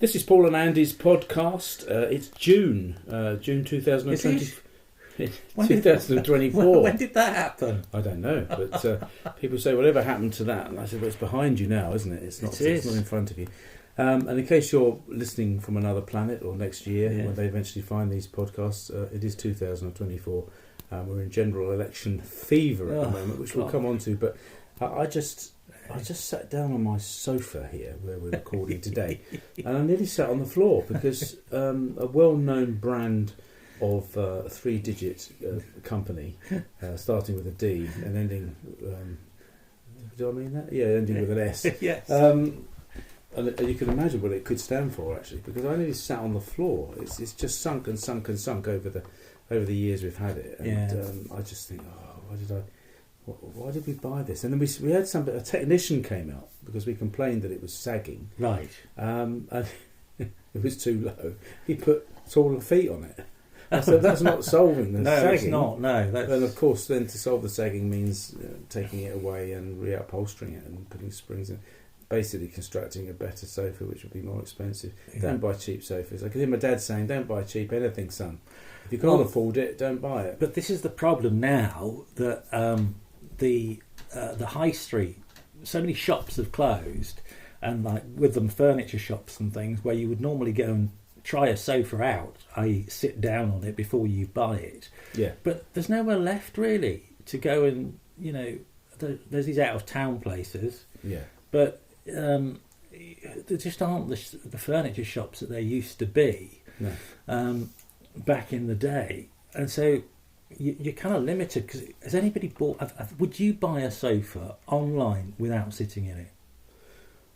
This is Paul and Andy's podcast. It's June 2020. 2024. When did that happen? I don't know, but people say, whatever happened to that? And I said, well, it's behind you now, isn't it? It's not in front of you. And in case you're listening from another planet or next year, when they eventually find these podcasts, it is 2024. We're in general election fever at the moment, which we'll come on to. But I just sat down on my sofa here where we're recording today, and I nearly sat on the floor because a well-known brand of a three-digit company, starting with a D and ending. Do I mean that? Yeah, ending with an S. Yes. And you can imagine what it could stand for, actually, because I nearly sat on the floor. It's just sunk over the years we've had it, and I just think, why did we buy this? And then we had a technician came out because we complained that it was sagging. Right. And it was too low. He put taller feet on it. I said, that's not solving the sagging. No, it's not. No. And of course, then to solve the sagging means taking it away and reupholstering it and putting springs in. Basically constructing a better sofa, which would be more expensive. Yeah. Don't buy cheap sofas. I can hear my dad saying, don't buy cheap anything, son. If you can't afford it, don't buy it. But this is the problem now, that the high street, so many shops have closed, and like with them furniture shops and things, where you would normally go and try a sofa out, i.e. sit down on it before you buy it. Yeah. But there's nowhere left really to go and, there's these out of town places. Yeah. But there just aren't the furniture shops that there used to be back in the day, and so you're kind of limited. Because has anybody bought? Would you buy a sofa online without sitting in it?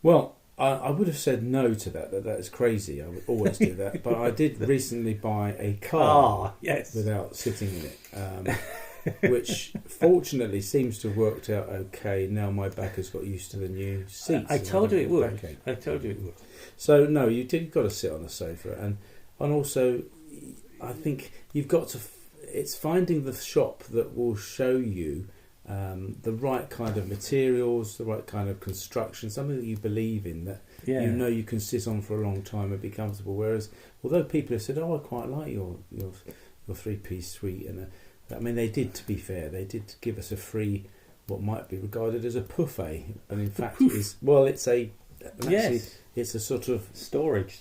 Well, I would have said no to that. That is crazy. I would always do that. But I did recently buy a car without sitting in it. Which fortunately seems to have worked out okay. Now my back has got used to the new seats. I told you it would. So no, you've got to sit on the sofa, and also I think you've got to. It's finding the shop that will show you the right kind of materials, the right kind of construction, something that you believe in, that you can sit on for a long time and be comfortable. Whereas, although people have said, "Oh, I quite like your three-piece suite," and I mean, they did. To be fair, they did give us a free, what might be regarded as a buffet, and in fact, it's a sort of storage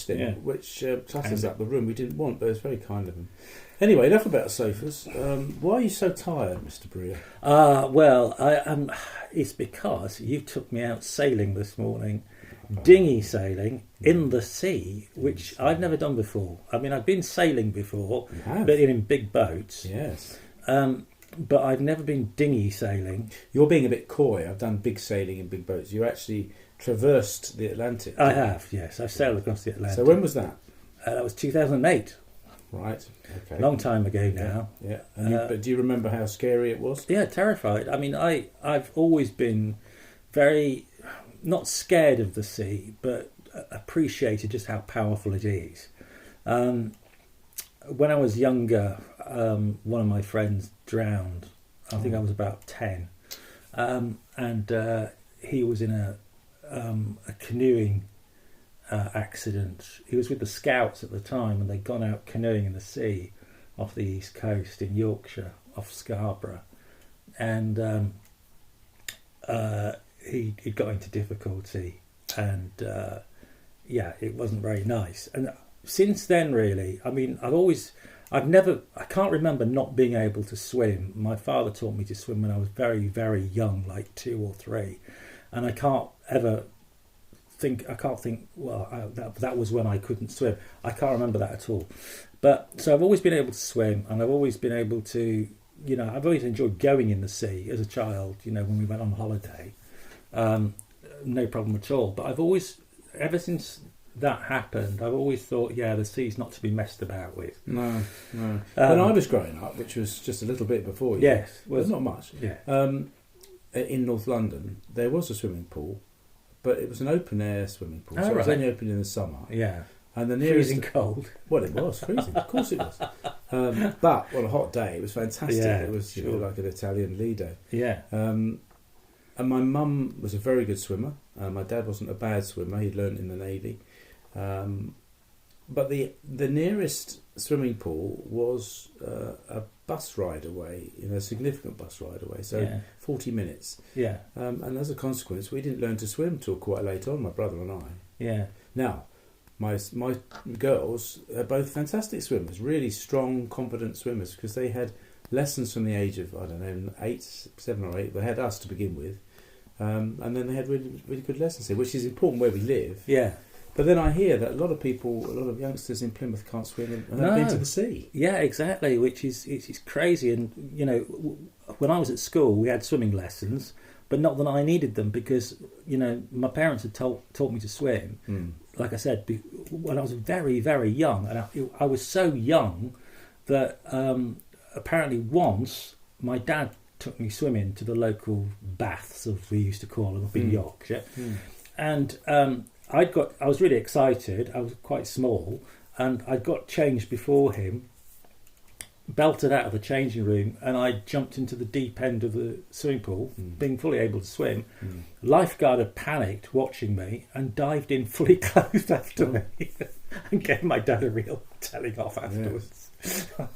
thing, which clutters up the room. We didn't want, but it's very kind of them. Anyway, enough about sofas. Why are you so tired, Mr. Breer? It's because you took me out sailing this morning. Dinghy sailing in the sea, which I've never done before. I mean, I've been sailing before, but in big boats. Yes. But I've never been dinghy sailing. You're being a bit coy. I've done big sailing in big boats. You actually traversed the Atlantic. I have, yes. I've sailed across the Atlantic. So when was that? That was 2008. Right. Okay. Long time ago now. Yeah. But do you remember how scary it was? Yeah, terrified. I mean, I've always been very, not scared of the sea, but appreciated just how powerful it is. When I was younger, one of my friends drowned. I think I was about 10, and he was in a canoeing accident. He was with the Scouts at the time, and they'd gone out canoeing in the sea off the east coast in Yorkshire, off Scarborough, and he got into difficulty, and it wasn't very nice. And since then, really, I mean, I can't remember not being able to swim. My father taught me to swim when I was very, very young, like 2 or 3, and I can't think, well, that was when I couldn't swim. I can't remember that at all. But so I've always been able to swim, and I've always been able to, I've always enjoyed going in the sea as a child, when we went on holiday. No problem at all. But I've always, ever since that happened, I've always thought, the sea's not to be messed about with. No. When I was growing up, which was just a little bit before you. Yes. Well, not much. Yeah. In North London, there was a swimming pool, but it was an open air swimming pool, so it was only open in the summer. Yeah. And the nearest, freezing cold. Well, it was freezing. Of course it was. But on a hot day, it was fantastic. Yeah, it was like an Italian Lido. Yeah. And my mum was a very good swimmer. My dad wasn't a bad swimmer. He'd learnt in the Navy. But the nearest swimming pool was a bus ride away, a significant bus ride away, so 40 minutes. Yeah. And as a consequence, we didn't learn to swim till quite late on, my brother and I. Yeah. Now, my girls are both fantastic swimmers, really strong, confident swimmers, because they had lessons from the age of, 7 or 8. They had us to begin with. And then they had really, really good lessons here, which is important where we live. Yeah. But then I hear that a lot of youngsters in Plymouth can't swim and have been to the sea. Yeah, exactly, which is it's crazy. And, when I was at school, we had swimming lessons, but not that I needed them because, my parents had taught me to swim. Like I said, when I was very, very young. And I was so young that apparently once my dad took me swimming to the local baths, as we used to call them, up in Yorkshire. And I was really excited. I was quite small, and I got changed before him, belted out of the changing room, and I jumped into the deep end of the swimming pool, being fully able to swim. Lifeguard had panicked watching me and dived in fully clothed after me and gave my dad a real telling off afterwards.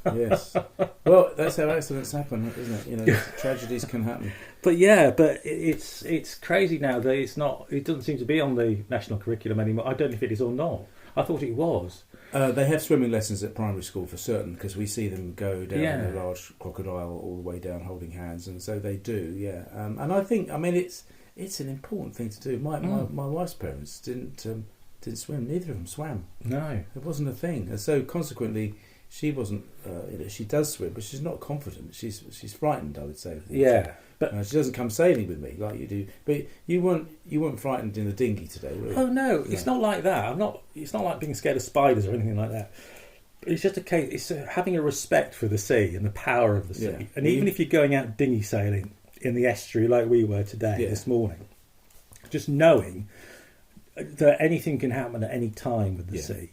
Yes. Well, that's how accidents happen, isn't it? Tragedies can happen. But it's crazy now that it doesn't seem to be on the national curriculum anymore. I don't know if it is or not. I thought it was. They have swimming lessons at primary school for certain, because we see them go down in a large crocodile all the way down holding hands, and so they do, yeah. And I think, it's an important thing to do. My wife's parents didn't swim. Neither of them swam. No. It wasn't a thing. And so consequently, she wasn't, she does swim, but she's not confident. She's frightened, I would say. Yeah. But she doesn't come sailing with me like you do. But you weren't frightened in the dinghy today, were you? Oh no, it's not like that. It's not like being scared of spiders or anything like that. It's just a case. It's having a respect for the sea and the power of the sea. Yeah. And even if you're going out dinghy sailing in the estuary like we were today, this morning, just knowing that anything can happen at any time with the sea.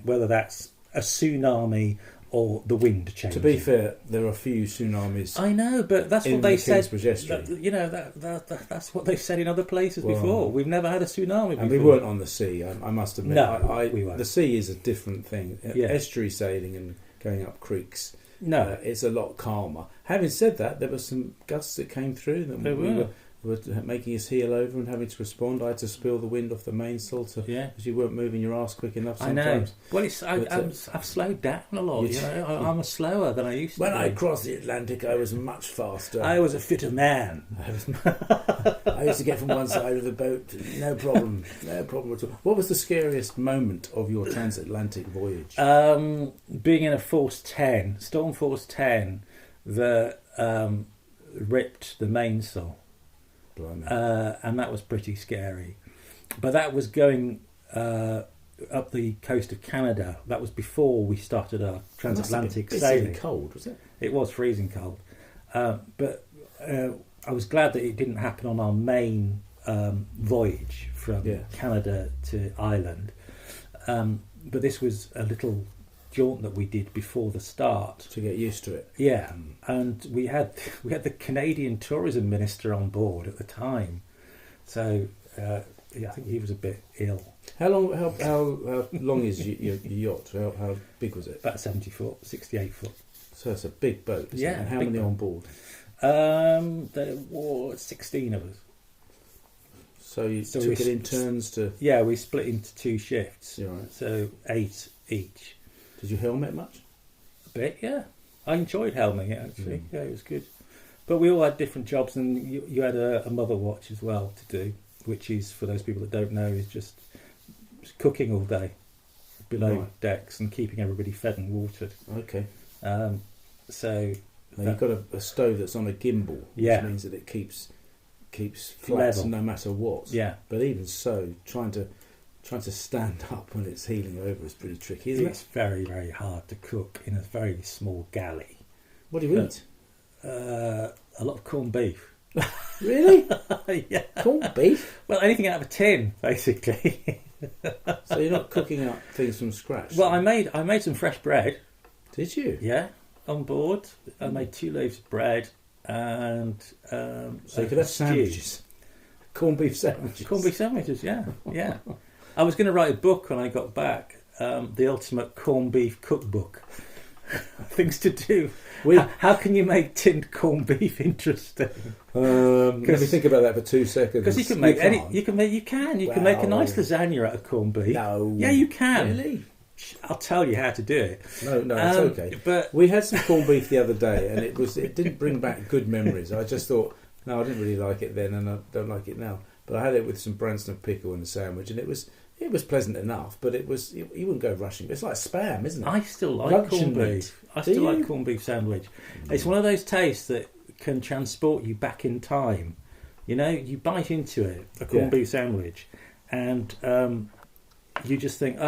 Whether that's a tsunami or the wind changing. To be fair, there are few tsunamis. I know, but that's what they said. That's what they said in other places before. We've never had a tsunami before. And we weren't on the sea, I must admit. No, we weren't. The sea is a different thing. Estuary sailing and going up creeks, it's a lot calmer. Having said that, there were some gusts that came through that we were making us heel over and having to respond. I had to spill the wind off the mainsail because you weren't moving your arse quick enough sometimes. I know. Well, I've slowed down a lot. I'm slower than I used to be. When I crossed the Atlantic, I was much faster. I was a fitter man. I used to get from one side of the boat, no problem at all. What was the scariest moment of your transatlantic voyage? Being in a storm force 10, that ripped the mainsail. And that was pretty scary. But that was going up the coast of Canada. That was before we started our transatlantic sailing. It was cold, was it? It was freezing cold. But I was glad that it didn't happen on our main voyage from Canada to Ireland. But this was a little jaunt that we did before the start to get used to it. Yeah, and we had the Canadian tourism minister on board at the time, so I think he was a bit ill. How long is your yacht? How big was it? About 70 foot, 68 foot. So it's a big boat. Isn't it? And how many on board? There were 16 of us. So you took it in turns to. Yeah, we split into 2 shifts. Right. So 8 each. Did you helmet much? A bit, yeah. I enjoyed helming it, actually. Yeah, it was good. But we all had different jobs, and you had a mother watch as well to do, which is, for those people that don't know, is just cooking all day below decks and keeping everybody fed and watered. Okay. So now you've got a stove that's on a gimbal, which means that it keeps flat level, no matter what. Yeah. But even so, trying to stand up when it's heeling over is pretty tricky, isn't it? It's very, very hard to cook in a very small galley. What do you eat? A lot of corned beef. Really? Yeah. Corned beef? Well, anything out of a tin, basically. So you're not cooking up things from scratch? Well, I made some fresh bread. Did you? Yeah, on board. I made 2 loaves of bread and so you could have sandwiches. Corned beef sandwiches. Corned beef sandwiches, yeah. I was going to write a book when I got back, the ultimate corned beef cookbook. Things to do. How can you make tinned corned beef interesting? Let me think about that for 2 seconds. Because you can make you can make a nice lasagna out of corned beef. No, yeah, you can. Really? I'll tell you how to do it. No, it's okay. But we had some corned beef the other day, and it didn't bring back good memories. I just thought, no, I didn't really like it then, and I don't like it now. But I had it with some Branston pickle in the sandwich, and it was pleasant enough. But you wouldn't go rushing. But it's like Spam, isn't it? I still like corned beef. I still like corned beef sandwich. It's one of those tastes that can transport you back in time. You know, you bite into it, a corned beef sandwich, and you just think,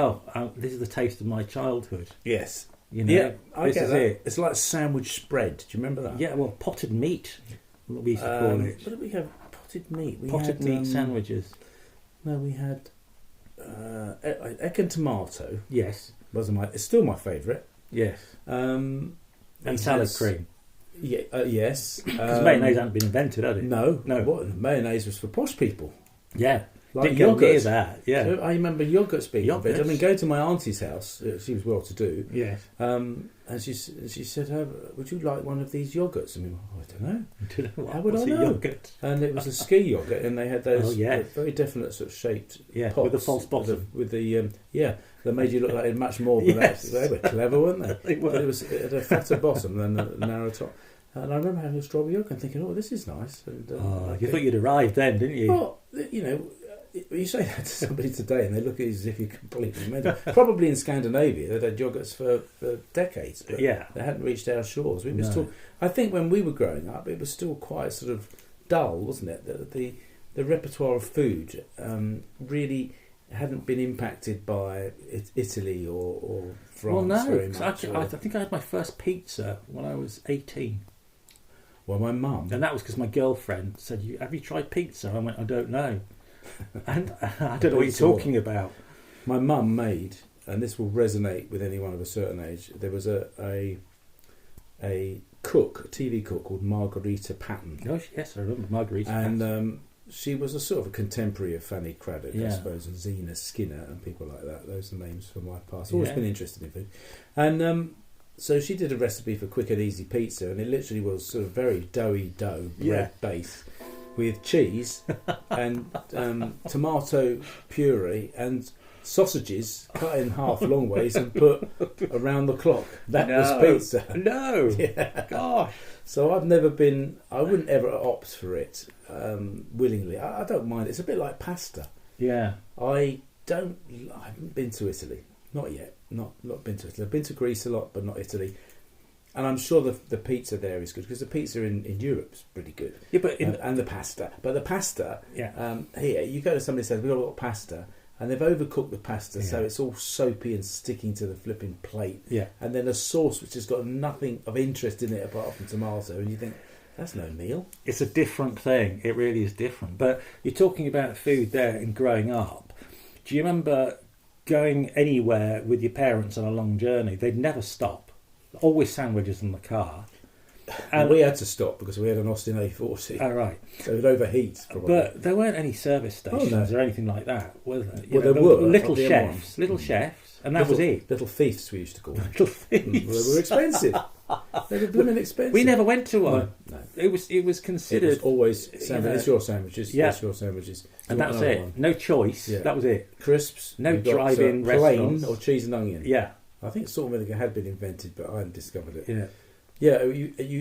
this is the taste of my childhood. Yes. You know, yeah, I this get is that. it. It's like sandwich spread. Do you remember that? Yeah, well, potted meat, what we used to call it. What did we have? Potted meat. Potted meat sandwiches. No, we had egg and tomato. Yes. It's still my favourite. Yes. And salad cream. Yeah. Yes. Because mayonnaise hadn't been invented, had it? No. What? Mayonnaise was for posh people. Yeah. Like yoghurt. That. Yeah. So I remember yogurts being invented. I mean, going to my auntie's house, she was well to do. Yes. And she said, "Would you like one of these yogurts?" I mean, I don't know. How would I know? Yogurt? And it was a ski yogurt, and they had those very definite sort of shaped pots with the false bottom. They made you look like much more than that. They were clever, weren't they? They were. But it had a fatter bottom than a narrow top. And I remember having a strawberry yogurt and thinking, "Oh, this is nice." And, you thought you'd arrived then, didn't you? Well, you know. You say that to somebody today and they look at you as if you're completely mental. Probably in Scandinavia they'd had yogurts for decades, but they hadn't reached our shores. I think when we were growing up it was still quite sort of dull, wasn't it? The repertoire of food really hadn't been impacted by Italy or France very much. I think I had my first pizza when I was 18. Well, my mum... And that was because my girlfriend said, "Have you tried pizza?" I went, "I don't know." And I don't know what you're talking about. My mum made, and this will resonate with anyone of a certain age, there was a TV cook called Margarita Patton. Oh, yes, I remember Margarita Patton. And she was a sort of a contemporary of Fanny Craddock, I suppose, and Zena Skinner and people like that. Those are names from my past. I've always been interested in food. And so she did a recipe for quick and easy pizza, and it literally was sort of very doughy bread base, with cheese and tomato puree and sausages cut in half long ways and put around the clock. That was pizza. No. Yeah. Gosh. So I wouldn't ever opt for it willingly. I don't mind. It's a bit like pasta. Yeah. I haven't been to Italy. Not yet. Not been to Italy. I've been to Greece a lot, but not Italy. And I'm sure the pizza there is good, because the pizza in Europe is pretty good. Yeah, but and the pasta. But the pasta, here, you go to somebody who says, "We've got a lot of pasta," and they've overcooked the pasta, so it's all soapy and sticking to the flipping plate. Yeah. And then a sauce which has got nothing of interest in it apart from tomato, and you think, that's no meal. It's a different thing. It really is different. But you're talking about food there and growing up. Do you remember going anywhere with your parents on a long journey? They'd never stop. Always sandwiches in the car. And we had to stop because we had an Austin A40. Oh, right. So it would overheat, probably. But there weren't any service stations or anything like that, were there? There were. Little chefs, and that was it. Little thieves, we used to call them. Little thieves. They were expensive. They were blooming expensive. We never went to one. No. It was considered... It was always sandwich. It's your sandwiches. Yeah. It's your sandwiches. And that's it. One. No choice. Yeah. That was it. Crisps. No drive-in restaurants. Plain or cheese and onion. Yeah. I think salt and vinegar had been invented, but I hadn't discovered it. Yeah. Yeah,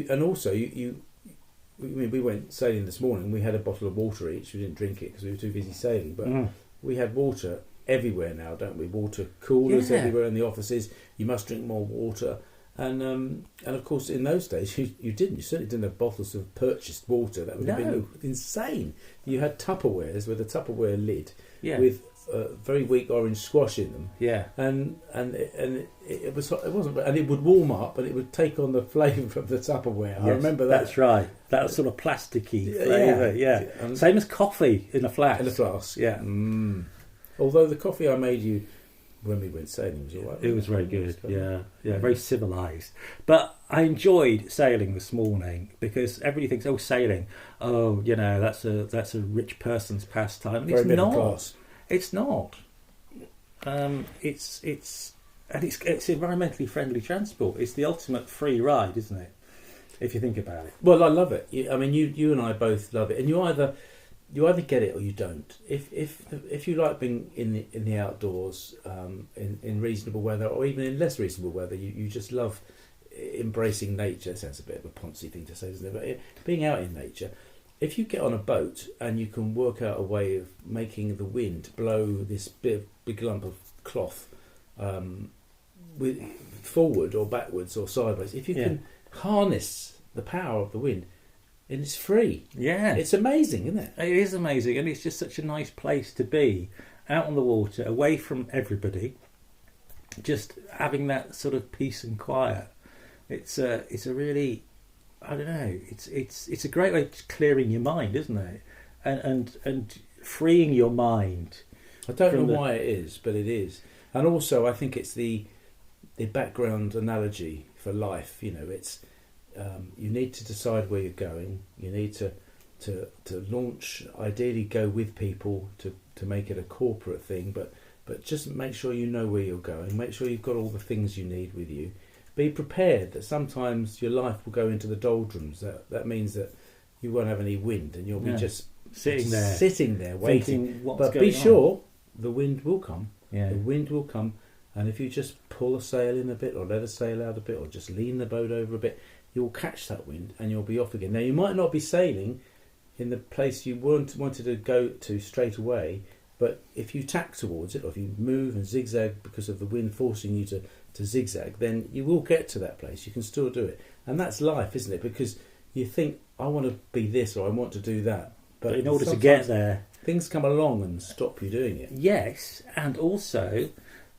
and also we went sailing this morning. We had a bottle of water each. We didn't drink it because we were too busy sailing. But we had water everywhere now, don't we? Water coolers everywhere in the offices. You must drink more water. And of course, in those days, you didn't. You certainly didn't have bottles of purchased water. That would have been insane. You had Tupperwares with a Tupperware lid with very weak orange squash in them. Yeah, and it wasn't, and it would warm up, and it would take on the flavour of the Tupperware. Yes, I remember that. That's right. That sort of plasticky flavour. Yeah. Same as coffee in a flask. In a flask. Yeah. Although the coffee I made you when we went sailing was all right. It was very good. Yeah, very civilised. But I enjoyed sailing this morning because everybody thinks, "Oh, sailing. Oh, that's a rich person's pastime." Very middle class. It's not. It's environmentally friendly transport. It's the ultimate free ride, isn't it? If you think about it. Well, I love it. I mean, you and I both love it, and you either get it or you don't. If you like being in the outdoors, in reasonable weather, or even in less reasonable weather, you just love embracing nature. It sounds a bit of a poncy thing to say, doesn't it? But being out in nature. If you get on a boat and you can work out a way of making the wind blow this big lump of cloth with forward or backwards or sideways, if you can harness the power of the wind, and it's free. Yeah. It's amazing, isn't it? It is amazing, and it's just such a nice place to be, out on the water, away from everybody, just having that sort of peace and quiet. It's a really... I don't know. It's a great way of clearing your mind, isn't it? And freeing your mind. I don't know why it is, but it is. And also, I think it's the background analogy for life. You know, it's you need to decide where you're going. You need to launch. Ideally, go with people to make it a corporate thing. But just make sure you know where you're going. Make sure you've got all the things you need with you. Be prepared that sometimes your life will go into the doldrums. That means that you won't have any wind and you'll be just sitting there waiting. But be sure the wind will come. Yeah. The wind will come, and if you just pull a sail in a bit or let a sail out a bit or just lean the boat over a bit, you'll catch that wind and you'll be off again. Now, you might not be sailing in the place you wanted to go to straight away, but if you tack towards it or if you move and zigzag because of the wind forcing you to zigzag, then you will get to that place. You can still do it. And that's life, isn't it? Because you think, I want to be this or I want to do that. But in order to get there, things come along and stop you doing it. Yes, and also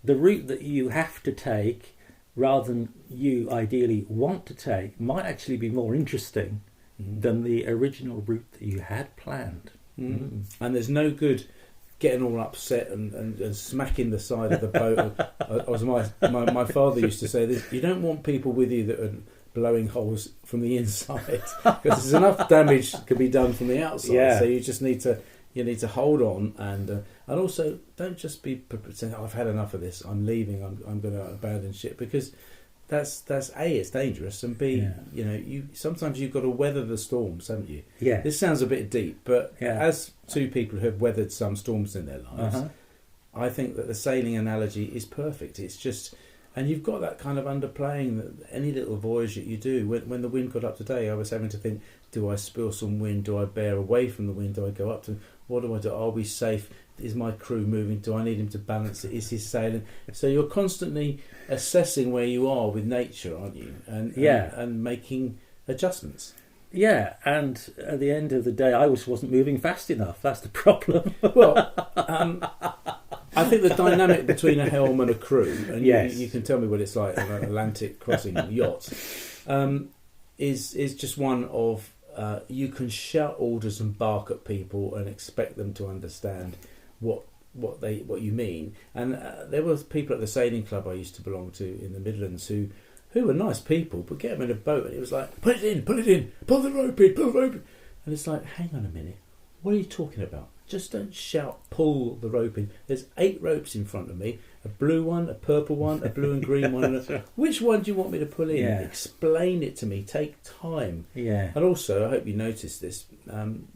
the route that you have to take rather than you ideally want to take might actually be more interesting than the original route that you had planned. And there's no good getting all upset and smacking the side of the boat. As my father used to say, this, you don't want people with you that are blowing holes from the inside, because there's enough damage that can be done from the outside. Yeah. So you just need to hold on and also don't just be saying, I've had enough of this, I'm leaving, I'm going to abandon ship, because that's A, it's dangerous, and B, you sometimes you've got to weather the storms, haven't you? Yeah. This sounds a bit deep, but as two people who have weathered some storms in their lives, I think that the sailing analogy is perfect. It's just, and you've got that kind of underplaying that any little voyage that you do. When the wind got up today, I was having to think, do I spill some wind? Do I bear away from the wind? Do I go up to, what do I do? Are we safe? Is my crew moving? Do I need him to balance it? Is he sailing? So you're constantly assessing where you are with nature, aren't you? And making adjustments. Yeah, and at the end of the day, I wasn't moving fast enough. That's the problem. Well, I think the dynamic between a helm and a crew, and you can tell me what it's like on an Atlantic crossing yacht, is just one of you can shout orders and bark at people and expect them to understand what you mean. And there were people at the sailing club I used to belong to in the Midlands who were nice people, but get them in a boat and it was like, put it in, pull the rope in. And it's like, hang on a minute, what are you talking about? Just don't shout, pull the rope in. There's 8 ropes in front of me, a blue one, a purple one, a blue and green one. Which one do you want me to pull in? Yeah. Explain it to me. Take time. Yeah. And also, I hope you noticed this,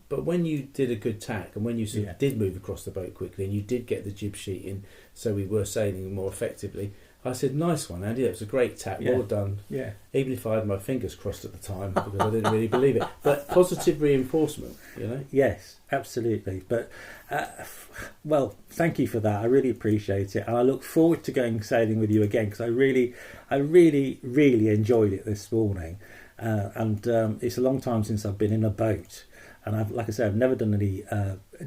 but when you did a good tack and when you sort of did move across the boat quickly and you did get the jib sheet in so we were sailing more effectively, I said, nice one, Andy, that was a great tack, well done. Yeah. Even if I had my fingers crossed at the time because I didn't really believe it. But positive reinforcement, you know? Yes, absolutely. But, well, thank you for that. I really appreciate it. And I look forward to going sailing with you again because I really, really enjoyed it this morning. And it's a long time since I've been in a boat. And like I said, I've never done any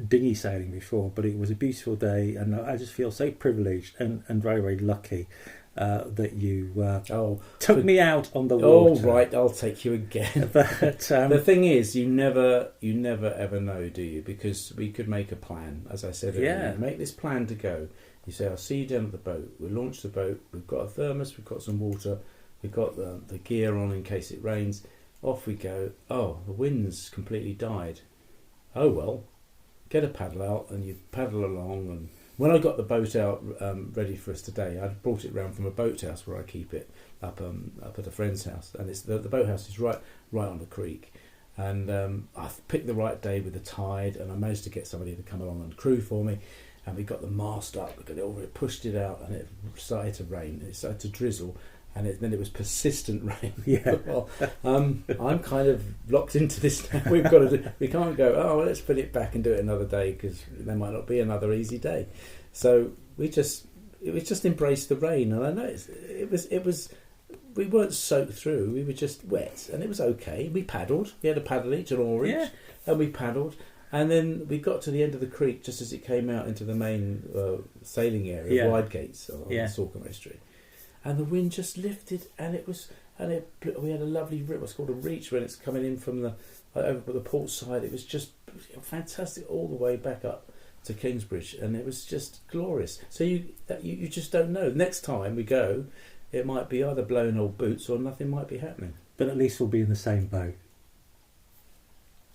dinghy sailing before, but it was a beautiful day, and I just feel so privileged and very, very lucky that you took me out on the water. Oh, right, I'll take you again. But the thing is, you never ever know, do you? Because we could make a plan, as I said earlier. Make this plan to go. You say, I'll see you down at the boat. We'll launch the boat. We've got a thermos. We've got some water. We've got the gear on in case it rains. Off we go. Oh, the wind's completely died. Oh well, get a paddle out and you paddle along and When I got the boat out ready for us today, I'd brought it round from a boathouse where I keep it up at a friend's house, and it's the boathouse is right on the creek. And I picked the right day with the tide, and I managed to get somebody to come along and crew for me. And we got the mast up, we got it over, it pushed it out, and it started to rain. It started to drizzle, and then it was persistent rain. Yeah. Well, I'm kind of locked into this now. We can't go, oh, well, let's put it back and do it another day, because there might not be another easy day. So we just embraced the rain, and I know it was. We weren't soaked through. We were just wet, and it was okay. We paddled. We had a paddle each, an oar each, and we paddled. And then we got to the end of the creek just as it came out into the main sailing area, Wide Gates on Salcombe Estuary. And the wind just lifted, and we had a lovely, what's called a reach, when it's coming in from the over the port side. It was just fantastic all the way back up to Kingsbridge, and it was just glorious. So you just don't know. Next time we go, it might be either blowing old boots or nothing might be happening. But at least we'll be in the same boat.